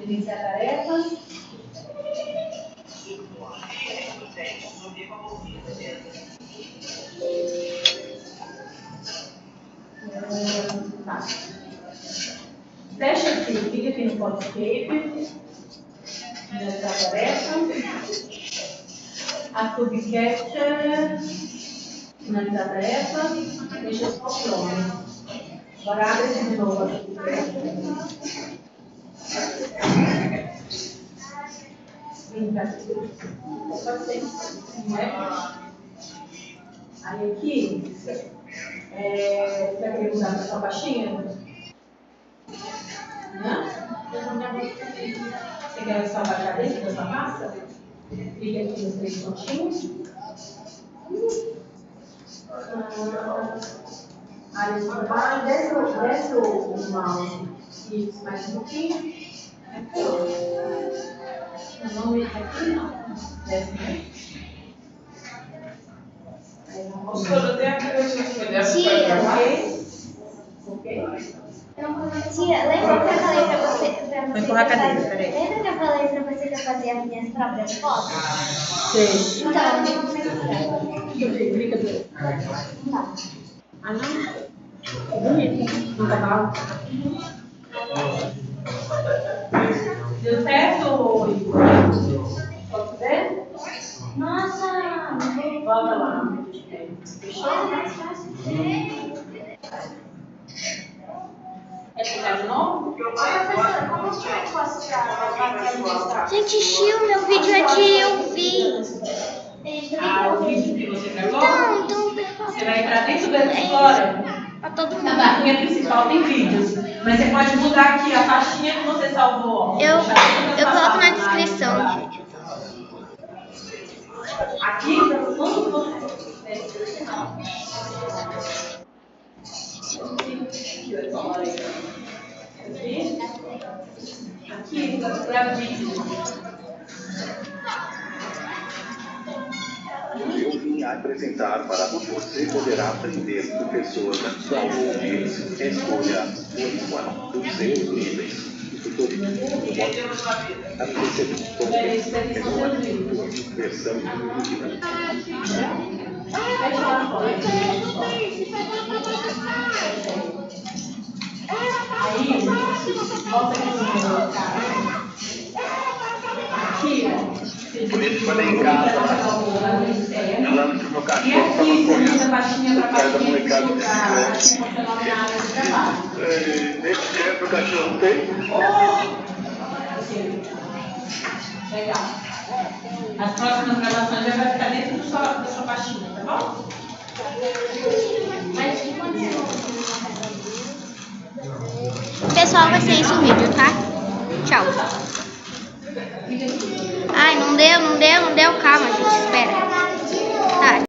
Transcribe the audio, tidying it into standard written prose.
Iniciar tarefas. Tá. Fecha aqui, clica aqui no Photoscape. Nessa tarefa. A Cube Capture. Finalizar a tarefa. Deixa só pronto. Agora abre de novo aqui. Pode ser. Aí aqui, você vai querer usar a sua pastinha? Não? Você quer só baixar dentro da sua pasta? Clica aqui nos 3 pontinhos. Aí você vai, desce o mouse. Isso, mais um pouquinho. Não mexe aqui, não. Desce mais. Professora, tem aqui a gente Tia, ok? Tia, lembra que eu falei pra você? Vou empurrar a cadeira, peraí. Lembra que eu falei pra você que eu fazia as minhas próprias fotos? Sei. Então, eu tenho que mostrar. Clica aqui. Não. Ah, não? É bonito. Não tá mal? Deu certo, Igor? Pode ver? Nossa! Volta lá. Olha, mais fácil. Quer clicar de novo? Professora, como é que eu posso tirar? Gente, Chiu, meu vídeo é de eu vi. Ah, o vídeo que você gravou? Então, Você vai entrar dentro da Explorer. pra todo mundo. Na barrinha principal tem vídeos. Mas você pode mudar aqui a pastinha que você salvou. Eu coloco na descrição, gente. Aqui, quando você... Aqui, para vídeo. Eu vim apresentar para você poderá aprender com pessoas atualmente. Escolha uma dos seus níveis. A versão aí, volta aqui no cara. Aqui, ó. Bonito quando é em casa. Falando que o meu E cachorro aqui, você muda a estava pastinha para correndo. pastinha de lugar, a pastinha funcional na área de trabalho. Nesse tempo o cachorro tem. Legal. As próximas gravações já vai ficar dentro da sua pastinha, tá bom? Pessoal, vai ser isso o vídeo, tá? Tchau. Ai, não deu, calma, gente, espera.